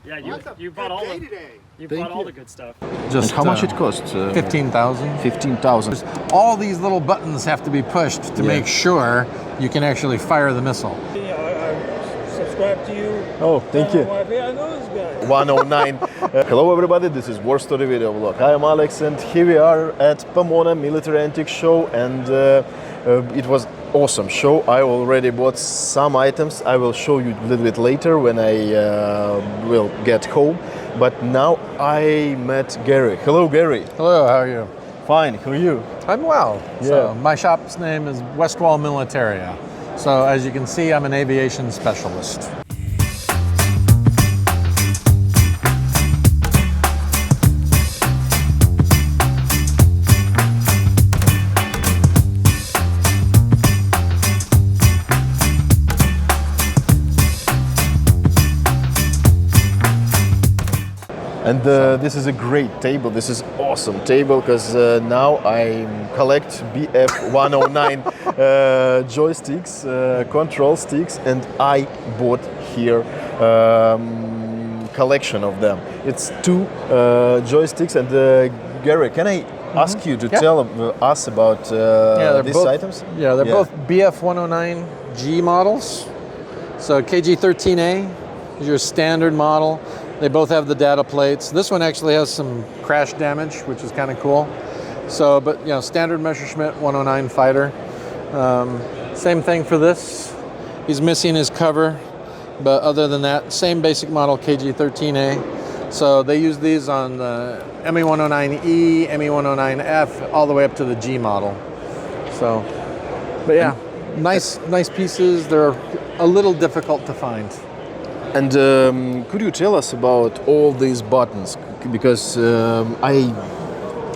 Yeah, you bought all the good stuff. Just how much it costs? 15,000. 15,000. All these little buttons have to be pushed to make sure you can actually fire the missile. I subscribe to you. Oh, thank you. Yeah, I know this guy. 109. Hello everybody, this is War Story Video Vlog. I am Alex and here we are at Pomona Military Antique Show, and it was awesome show. I already bought some items. I will show you a little bit later when I will get home. But now I met Gary. Hello Gary. Hello, how are you? Fine, how are you? I'm well. Yeah. So my shop's name is Westwall Militaria. So as you can see, I'm an aviation specialist. And this is a great table. This is awesome table because now I collect Bf-109 joysticks, control sticks, and I bought here collection of them. It's two joysticks. And Gary, can I ask you to tell us about these items? Yeah, they're both Bf-109G models. So KG-13A is your standard model. They both have the data plates. This one actually has some crash damage, which is kind of cool. So, but you know, standard Messerschmitt 109 fighter. Same thing for this. He's missing his cover, but other than that, same basic model KG-13A. So they use these on the ME-109E, ME-109F, all the way up to the G model. So, but yeah, nice pieces. They're a little difficult to find. And could you tell us about all these buttons? Because I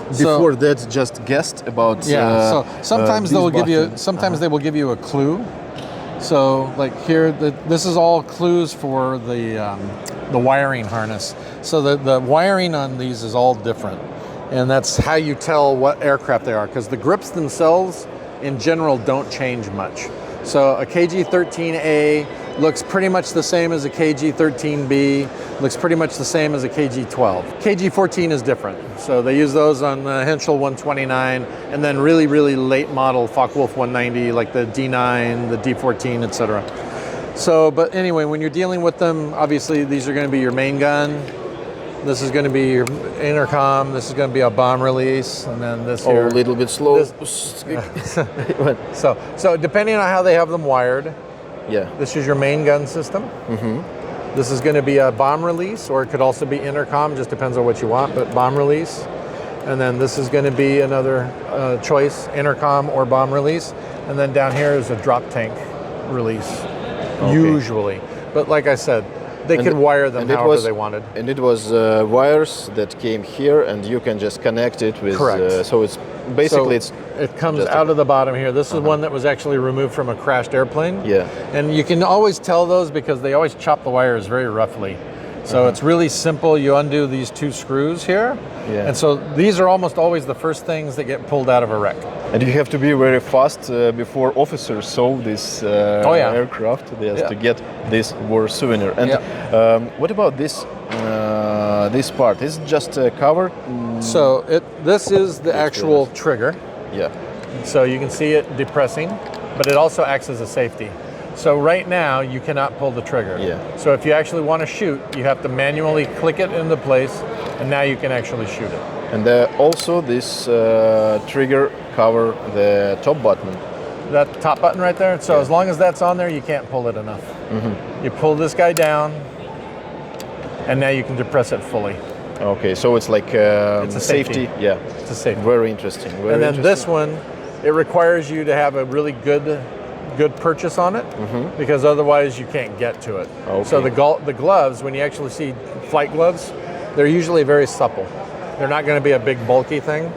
before that just guessed about. So sometimes they will give you. buttons. Sometimes they will give you a clue. So like here, this is all clues for the wiring harness. So the wiring on these is all different, and that's how you tell what aircraft they are. Because the grips themselves, in general, don't change much. So a KG-13A looks pretty much the same as a KG-13B, looks pretty much the same as a KG-12. KG-14 is different. So they use those on the Henschel 129, and then really, really late model Focke-Wulf 190, like the D9, the D14, etc. So, but anyway, when you're dealing with them, obviously these are going to be your main gun. This is going to be your intercom. This is going to be a bomb release, and then this here. Oh, a little bit slow. So depending on how they have them wired, yeah. this is your main gun system. This is going to be a bomb release, or it could also be intercom, just depends on what you want, but bomb release. And then this is going to be another choice, intercom or bomb release. And then down here is a drop tank release, usually. But like I said, they could wire them however they wanted. And it was wires that came here, and you can just connect it with. Correct. So it's basically it comes out of the bottom here. This is one that was actually removed from a crashed airplane. Yeah. And you can always tell those because they always chop the wires very roughly. So it's really simple. You undo these two screws here. Yeah. And so these are almost always the first things that get pulled out of a wreck. And you have to be very fast before officers saw this aircraft. They have to get this war souvenir. And what about this this part? Is it just covered? So this is the actual trigger. Yeah. So you can see it depressing, but it also acts as a safety. So right now you cannot pull the trigger. Yeah. So if you actually want to shoot, you have to manually click it into place, and now you can actually shoot it. And also this trigger cover the top button. That top button right there. So as long as that's on there, you can't pull it enough. You pull this guy down, and now you can depress it fully. Okay, so it's like it's a safety. Yeah, it's a safety. Very interesting. And then this one, it requires you to have a really good purchase on it, because otherwise you can't get to it. Okay. So the gloves, when you actually see flight gloves, they're usually very supple. They're not going to be a big bulky thing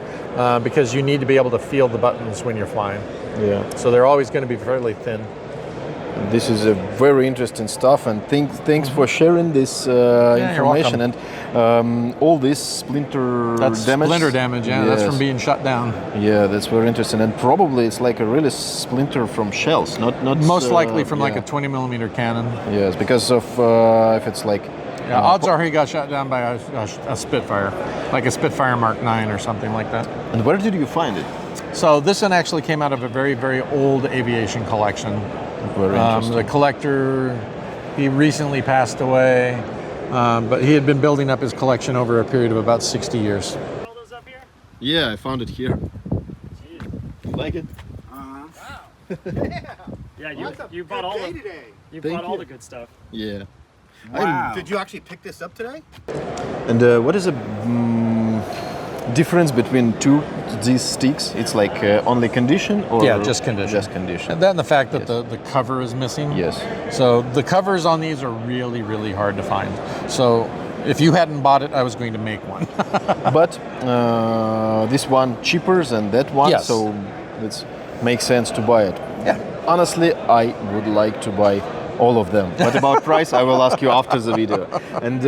because you need to be able to feel the buttons when you're flying. Yeah. So they're always going to be fairly thin. This is a very interesting stuff, and thanks for sharing this information. And all this splinter damage. Splinter damage, that's from being shut down. Yeah, that's very interesting, and probably it's like a really splinter from shells, not most likely from like a 20 millimeter cannon. Yes, because of if it's like Yeah, odds are he got shot down by a Spitfire, like a Spitfire Mark 9 or something like that. And where did you find it? So this one actually came out of a very, very old aviation collection. Very interesting. The collector, he recently passed away, but he had been building up his collection over a period of about 60 years. All those up here? Yeah, I found it here. Jeez. You like it? Wow. Yeah, you bought all the Thank you. the good stuff. Yeah. Wow. Did you actually pick this up today? And what is the difference between these sticks? It's like only condition or Yeah, just condition. Just condition. And then the fact that Yes. the cover is missing. Yes. So the covers on these are really, really hard to find. So if you hadn't bought it, I was going to make one. But this one cheaper than that one, Yes. so it makes sense to buy it. Yeah. Honestly, I would like to buy all of them. But about price, I will ask you after the video. And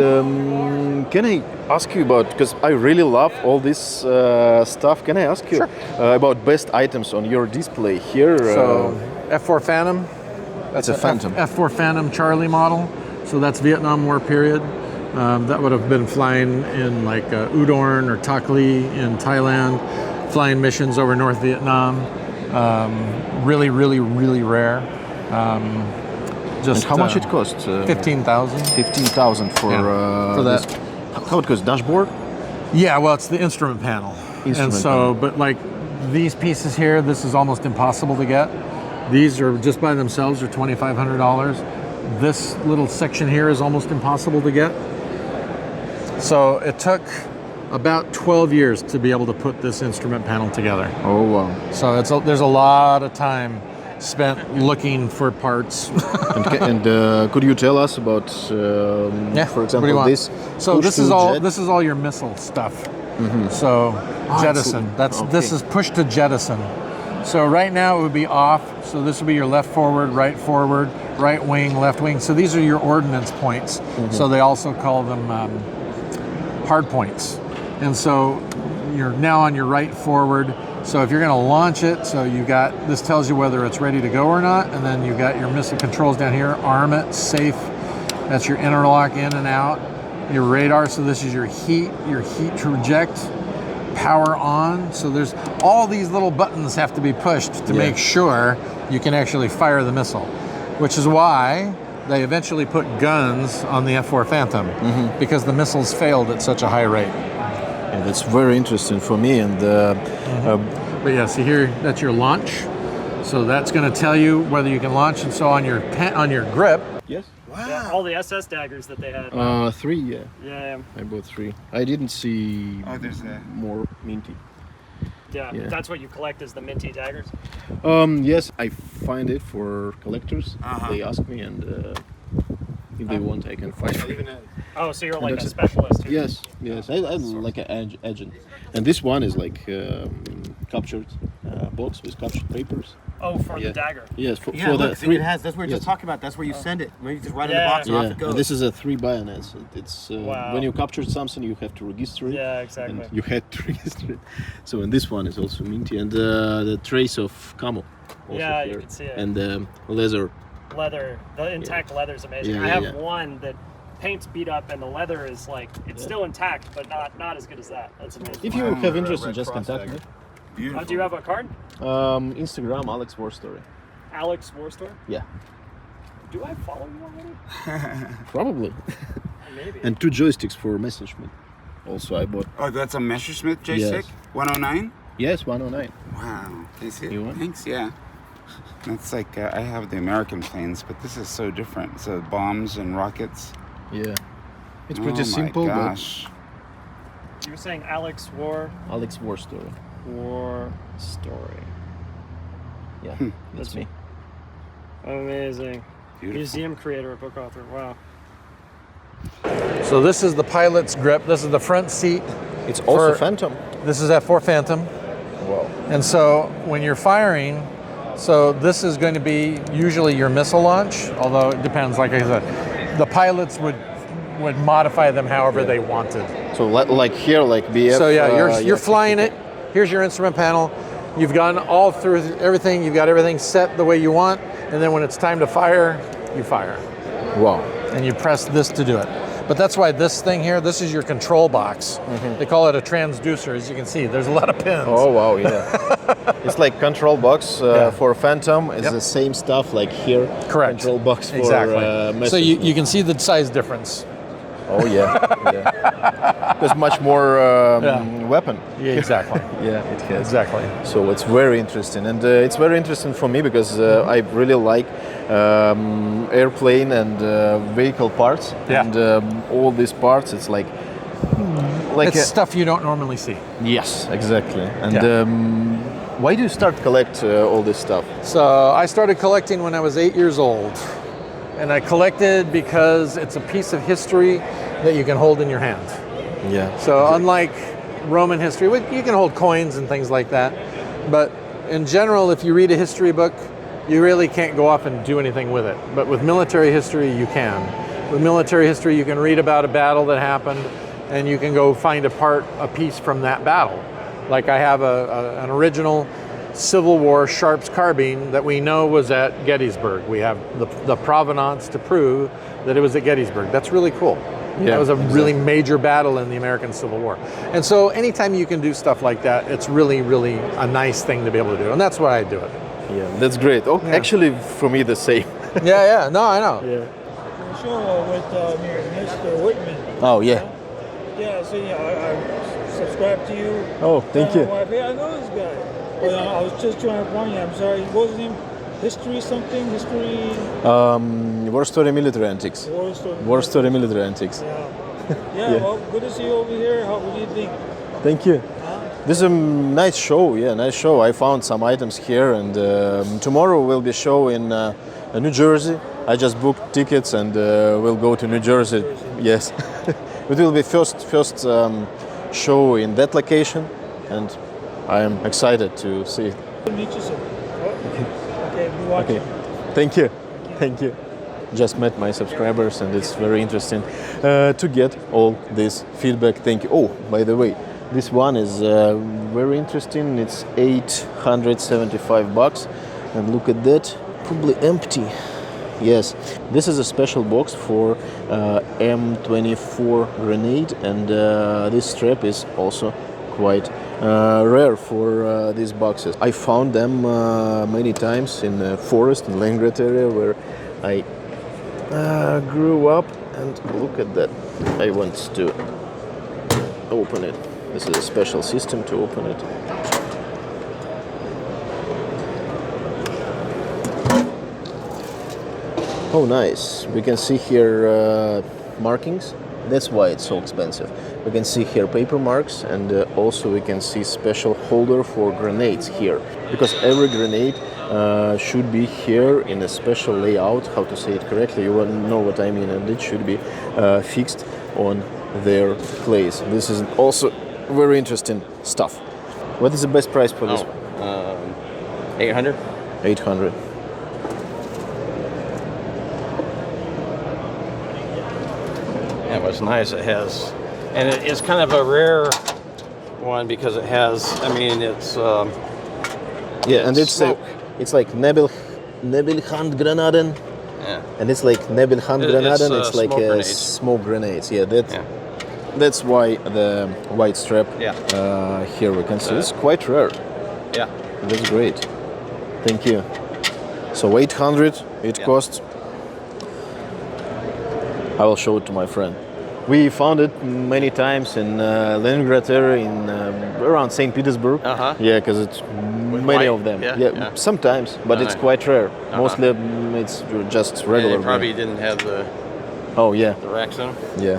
can I ask you about, because I really love all this stuff, can I ask you about best items on your display here? So F4 Phantom. It's a Phantom. F4 Phantom Charlie model. So that's Vietnam War period. That would have been flying in like Udorn or Tak Ly in Thailand, flying missions over North Vietnam. Really, really, really rare. And how much it costs? 15,000. 15,000 for, for that. this. How it costs? Dashboard? Yeah, well, it's the instrument panel. Instrument and so, panel. but like these pieces here, this is almost impossible to get. These are just by themselves are $2,500. This little section here is almost impossible to get. So it took about 12 years to be able to put this instrument panel together. Oh, wow. So there's a lot of time spent looking for parts. And could you tell us about, for What do example, you want? this? So push this to is all jet? this is all your missile stuff. So jettison. This is push to jettison. So right now it would be off. So this would be your left forward, right wing, left wing. So these are your ordnance points. So they also call them hard points. And so you're now on your right forward. So if you're going to launch it, so you got, this tells you whether it's ready to go or not, and then you got your missile controls down here, arm it, safe, that's your interlock in and out, your radar, so this is your heat to eject, power on, so there's all these little buttons have to be pushed to make sure you can actually fire the missile, which is why they eventually put guns on the F4 Phantom, because the missiles failed at such a high rate. Yeah, that's very interesting for me. And But yeah, see here, that's your launch. So that's going to tell you whether you can launch. And so on your grip. yes, Wow. Yeah, all the SS daggers that they had. 3. Yeah, Yeah, I bought 3. I didn't see Oh, there's a. more minty. yeah. That's what you collect is the minty daggers. Yes, I find it for collectors. Uh-huh. They ask me, and if they want, I can find it. Even a, Oh, so you're like a that's it. specialist. Who, Yes, yes. I like an agent. And this one is like captured box with captured papers. Oh, for Yeah. the dagger. Yes, for yeah, the look, see, 3. it has. That's what we were just Yes. talking about. That's where you send it. Where you just write in Yeah. the box and off Yeah, it goes. and this is a 3 bayonets. It's Wow. when you captured something, you have to register it. Yeah, exactly. And you had to register it. So, and this one is also minty, and the trace of camo. Also Yeah, you here. can see it. And leather. Leather, the intact leather is amazing. Yeah, I have yeah. one that paint's beat up and the leather is like it's still intact, but not as good as that. That's amazing. If you have interest, just contact me. Beautiful. Do you have a card? Instagram, Alex War Story. Alex War Store? Yeah, Do I follow you already? probably. Maybe. And 2 joysticks for Messerschmitt. Also, I bought. Oh, that's a Messerschmitt joystick? Yes. 109? Yes, 109. Wow. Can you see it? You want? Thanks, yeah. That's like, I have the American planes, but this is so different. So bombs and rockets. Yeah. It's Oh pretty my simple, gosh. You were saying Alex War but Alex War Story. Story. Yeah, that's me. Amazing. Beautiful. Museum creator, book author. Wow. So this is the pilot's grip. This is the front seat. It's also For- Phantom. This is F4 Phantom. Wow. And so when you're firing, so this is going to be usually your missile launch, although it depends, like I said, the pilots would modify them however they wanted. So like here, like BF. So yeah, you're flying it. Here's your instrument panel. You've gone all through everything. You've got everything set the way you want. And then when it's time to fire, you fire. Wow. And you press this to do it. But that's why this thing here, this is your control box. They call it a transducer. As you can see, there's a lot of pins. Oh wow, yeah. It's like control box Yeah. for Phantom. It's Yep. the same stuff like here. Correct. Control box for Exactly. So Messerschmitt. you can see the size difference. Oh yeah, yeah. There's much more weapon. Yeah, exactly. Yeah, it has. Exactly. So it's very interesting, and it's very interesting for me because I really like airplane and vehicle parts, Yeah. and all these parts. It's like It's stuff you don't normally see. yes, exactly. And Yeah. why do you start collect all this stuff? So I started collecting when I was 8 years old. And I collected because it's a piece of history that you can hold in your hand. Yeah. So unlike Roman history, you can hold coins and things like that. But in general, if you read a history book, you really can't go off and do anything with it. But with military history, you can. With military history, you can read about a battle that happened, and you can go find a piece from that battle. Like I have an original Civil War Sharps carbine that we know was at Gettysburg. We have the provenance to prove that it was at Gettysburg. That's really cool. Yeah, That was a really major battle in the American Civil War. And so anytime you can do stuff like that, it's really, really a nice thing to be able to do. And that's why I do it. Yeah, that's great. Oh, Yeah. actually, for me the same. Yeah, no, I know. Yeah. Show with Mr. Whitman. Oh yeah. Yeah, so I subscribe to you. Oh, thank you. My wife, hey, I know this guy. But I was just trying to find you. I'm sorry. What was his name? History something? History War Story Military Antiques. War Story. War Story Military Antiques. Yeah. Yeah, well, good to see you over here. What do you think? Thank you. Huh? This is a nice show. Yeah, nice show. I found some items here, and tomorrow will be show in New Jersey. I just booked tickets, and we'll go to New Jersey. Yes, it will be first show in that location, and I am excited to see it. Good to meet you, sir. Okay, be watching. Okay, thank you, thank you. Just met my subscribers, and it's very interesting to get all this feedback. Thank you. Oh, by the way, this one is very interesting. It's $875, and look at that, probably empty. Yes, this is a special box for M24 grenade, and this strap is also quite rare for these boxes. I found them many times in the forest in Leningrad area where I grew up, and look at that. I want to open it. This is a special system to open it. Oh, nice. We can see here markings. That's why it's so expensive. We can see here paper marks, and also we can see special holder for grenades here. Because every grenade should be here in a special layout, how to say it correctly, you will know what I mean, and it should be fixed on their place. This is also very interesting stuff. What is the best price for this? 800. 800. Yeah, what's nice, it has, and it's kind of a rare one because it has, I mean, it's Yeah, and smoke. it's like Nebelhandgranaden, Yeah. and it's like Nebelhandgranaden. It's like smoke a grenades. smoke grenades. Yeah, Yeah. that's why the white strap. Yeah. Here we can see it's quite rare. Yeah. That's great. Thank you. So 800 it Yeah. costs. I will show it to my friend. We found it many times in Leningrad area, in around St. Petersburg. Uh-huh. Yeah, because it's many white? of them. Yeah, Yeah, yeah. sometimes, but it's Uh-huh. quite rare. Uh-huh. Mostly it's just And regular. it probably brand. didn't have the Oh yeah, racks in them. yeah.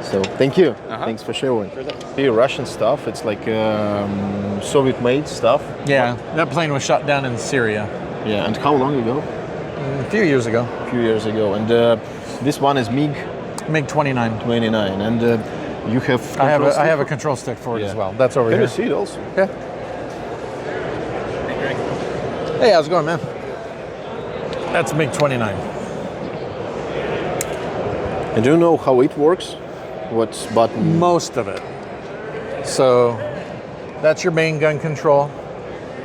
So thank you. Uh-huh. Thanks for showing. Here, Russian stuff. It's like Soviet-made stuff. Yeah, that plane was shot down in Syria Yeah. And how long ago? a few years ago. A few years ago. And this one is MiG MiG-29. 29, and you have. I have control I have a stick? control stick for it Yeah. as well. That's over Can here. you see it also? Yeah. Hey, how's it going, man? That's MiG-29. And do you know how it works? What button? Most of it. So that's your main gun control.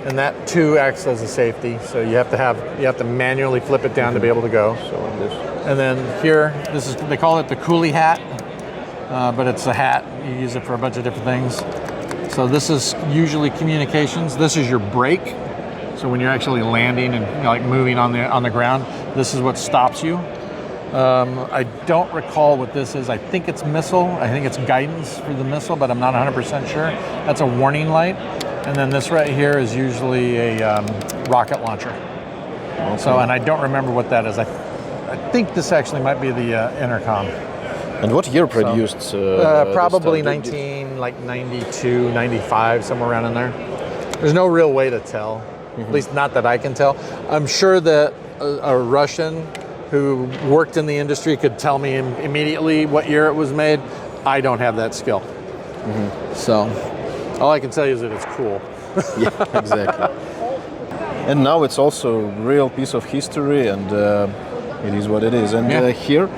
and that too acts as a safety. So you have to manually flip it down to be able to go. So this. And then here, they call it the coolie hat, but it's a hat. You use it for a bunch of different things. So this is usually communications. This is your brake. So when you're actually landing and like moving on the ground, this is what stops you. I don't recall what this is. I think it's missile. I think it's guidance for the missile, but I'm not 100% sure. That's a warning light. And then this right here is usually a rocket launcher. Okay. So, and I don't remember what that is. I think this actually might be the intercom. And what year produced? Probably 92, 95, somewhere around in there. There's no real way to tell, at least not that I can tell. I'm sure that a Russian who worked in the industry could tell me immediately what year it was made. I don't have that skill. So all I can tell you is that it's cool. Yeah, exactly. And now it's also a real piece of history, and it is what it is. And here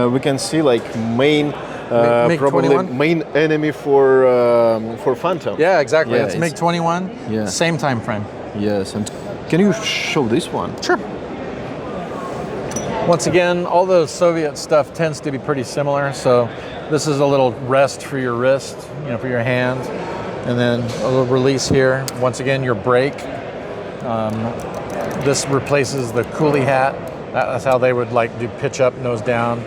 we can see like probably main enemy for Phantom. Yeah, exactly. Yeah, it's MiG-21. Yeah. Same time frame. Yes. And can you show this one? Sure. Once again, all the Soviet stuff tends to be pretty similar. So this is a little rest for your wrist, for your hand, and then a little release here. Once again, your brake. This replaces the coolie hat. That's how they would do pitch up, nose down.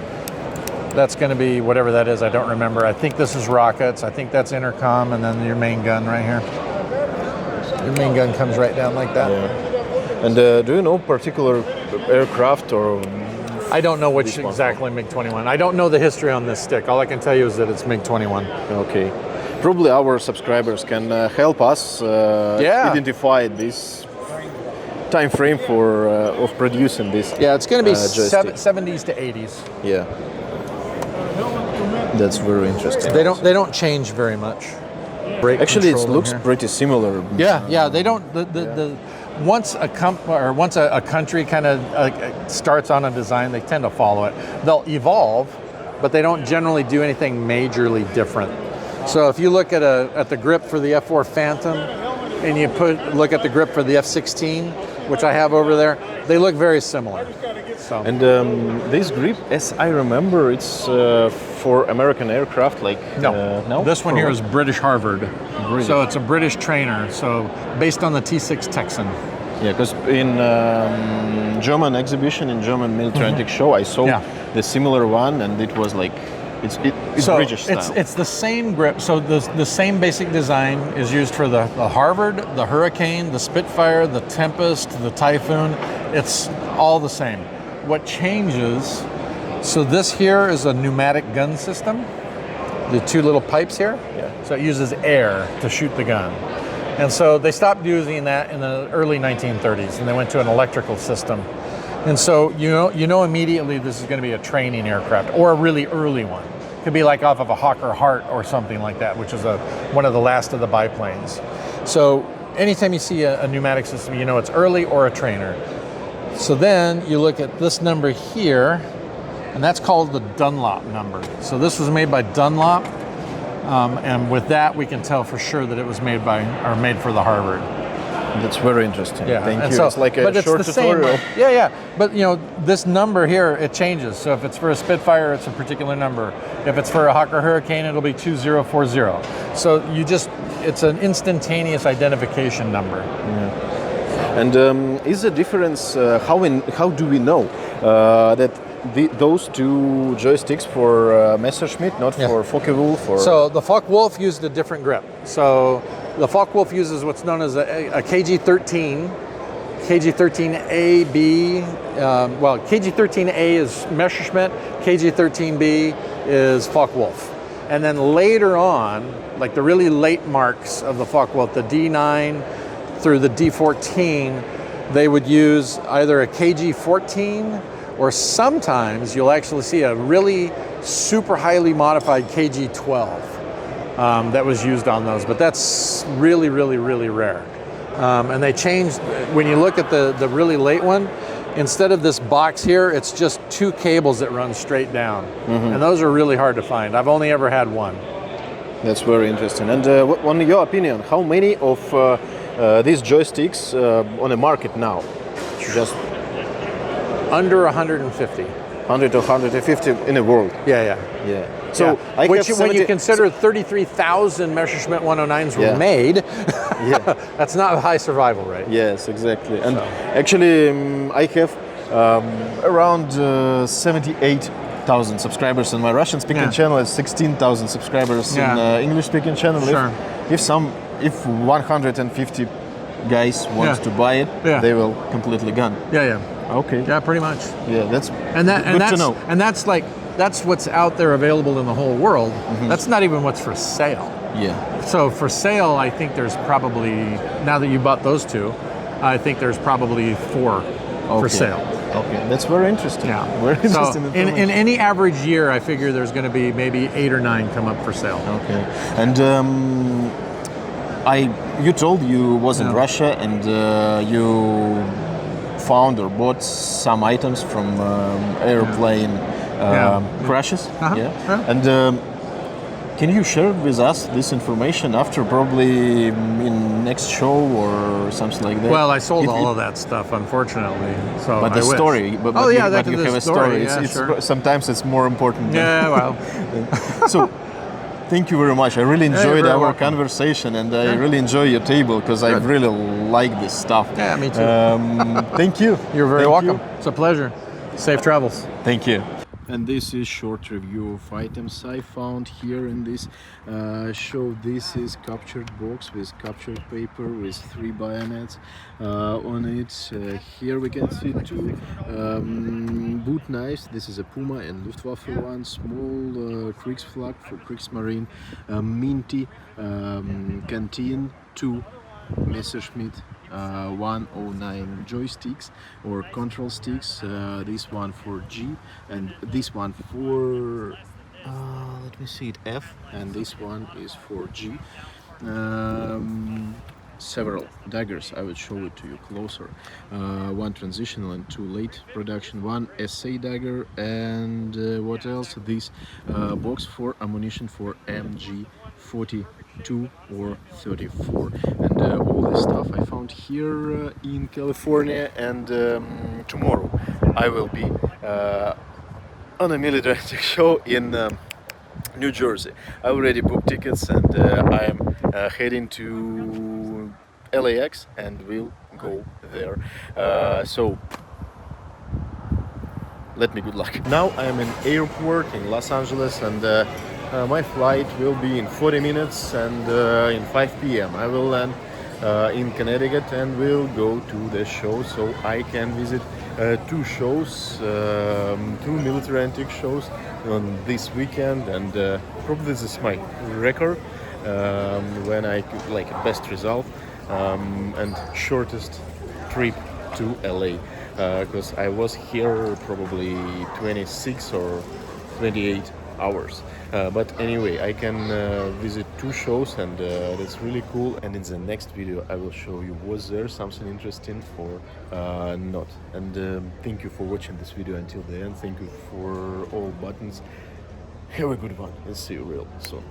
That's going to be whatever that is. I don't remember. I think this is rockets. I think that's intercom, and then your main gun right here. Your main gun comes right down like that. Yeah. And do you know particular aircraft or? I don't know which exactly MiG-21. I don't know the history on this stick. All I can tell you is that it's MiG-21. Okay. Probably our subscribers can help us identify this time frame for of producing this. Yeah, it's going to be joystick. 70s to 80s. Yeah. That's very interesting. They don't change very much. Brake Actually, it control looks pretty similar. Yeah. They don't. Once a country kind of starts on a design, they tend to follow it. They'll evolve, but they don't generally do anything majorly different. So if you look at the grip for the F4 Phantom, and you look at the grip for the F-16, which I have over there, they look very similar. So. And this grip, as I remember, it's for American aircraft, no. This one here is British Harvard. So it's a British trainer, so based on the T6 Texan. Yeah, because in German exhibition, in German military antique show, I saw the similar one, and it was it's British style. It's the same grip. So the same basic design is used for the Harvard, the Hurricane, the Spitfire, the Tempest, the Typhoon. It's all the same. What changes, so this here is a pneumatic gun system. The two little pipes here. Yeah. So it uses air to shoot the gun. And so they stopped using that in the early 1930s, and they went to an electrical system. And so you know immediately this is going to be a training aircraft or a really early one. Could be like off of a Hawker Hart or something like that, which is one of the last of the biplanes. So anytime you see a pneumatic system, you know it's early or a trainer. So then you look at this number here, and that's called the Dunlop number. So this was made by Dunlop, and with that we can tell for sure that it was made for the Harvard. That's very interesting. Yeah. Thank you. So, it's like a short tutorial. Yeah. But this number here, it changes. So if it's for a Spitfire, it's a particular number. If it's for a Hawker Hurricane, it'll be 2040. So it's an instantaneous identification number. Yeah. And is the difference? How do we know that those two joysticks for Messerschmitt, not for Focke-Wulf? So the Focke-Wulf used a different grip. So the Focke-Wulf uses what's known as a KG-13, KG-13A-B. KG-13A is Messerschmitt, KG-13B is Focke-Wulf. And then later on, like the really late marks of the Focke-Wulf, the D9 through the D14, they would use either a KG-14 or sometimes you'll actually see a really super highly modified KG-12 that was used on those, but that's really, really, really rare. And they changed, when you look at the really late one, instead of this box here, it's just two cables that run straight down. And those are really hard to find. I've only ever had one. That's very interesting. And on your opinion, how many of these joysticks on the market now? Just Under 150. 100 to 150 in the world. Yeah. Yeah. So Yeah. I Which, have when you 70 consider 33,000 Messerschmitt 109s were Yeah. made, Yeah. that's not a high survival rate. Yes, exactly. And actually, I have around 78,000 subscribers on my Russian-speaking Yeah. channel. And 16,000 subscribers Yeah. in English-speaking channel. Sure. If 150 guys want Yeah. to buy it, Yeah. they will completely gone. Yeah. Okay. Yeah, pretty much. Yeah, that's And good that's to know. and that's what's out there available in the whole world. Mm-hmm. That's not even what's for sale. Yeah. So for sale, I think there's probably, now that you bought those two, I think there's probably 4 for Okay. sale. Okay, that's very interesting. Yeah. Very interesting. So in any average year, I figure there's going to be maybe 8 or 9 come up for sale. Okay, and you told you was in Yeah. Russia and you found or bought some items from airplane crashes. Uh-huh. Yeah. And can you share with us this information after probably in next show or something like that? Well, I sold all of that stuff, unfortunately. So But I the wish. story, but Oh, yeah, but you the have a story, story. yeah, sure. Sometimes it's more important. Yeah, well. So, thank you very much. I really you're enjoyed very our welcome. conversation, and I really enjoy your table because I Good. really like this stuff. Yeah, me too. Thank you. You're very Thank welcome. you. It's a pleasure. Safe travels. Thank you. And this is short review of items I found here in this show. This is captured box with captured paper with 3 bayonets on it. Here we can see 2 boot knives. This is a Puma and Luftwaffe one. Small Kriegsflak for Kriegsmarine. Minty canteen. 2 Messerschmitt 109 joysticks or control sticks. This one for G and this one for let me see it, F, and this one is for G. Several daggers, I will show it to you closer. 1 transitional and 2 late production, 1 SA dagger, and what else? This box for ammunition for MG 42 or 34, and all this stuff I found here in California. And tomorrow I will be on a military show in New Jersey. I already booked tickets, and I am heading to LAX and will go there. So let me good luck. Now I am in airport in Los Angeles, and my flight will be in 40 minutes, and in 5 p.m. I will land in Connecticut and will go to the show, so I can visit 2 shows, 2 military antique shows on this weekend, and probably this is my record when I could, like, best result and shortest trip to LA, because I was here probably 26 or 28 hours. But anyway, I can visit 2 shows, and that's really cool. And in the next video I will show you was there something interesting or not. And thank you for watching this video until the end. Thank you for all buttons. Have a good one and see you real soon.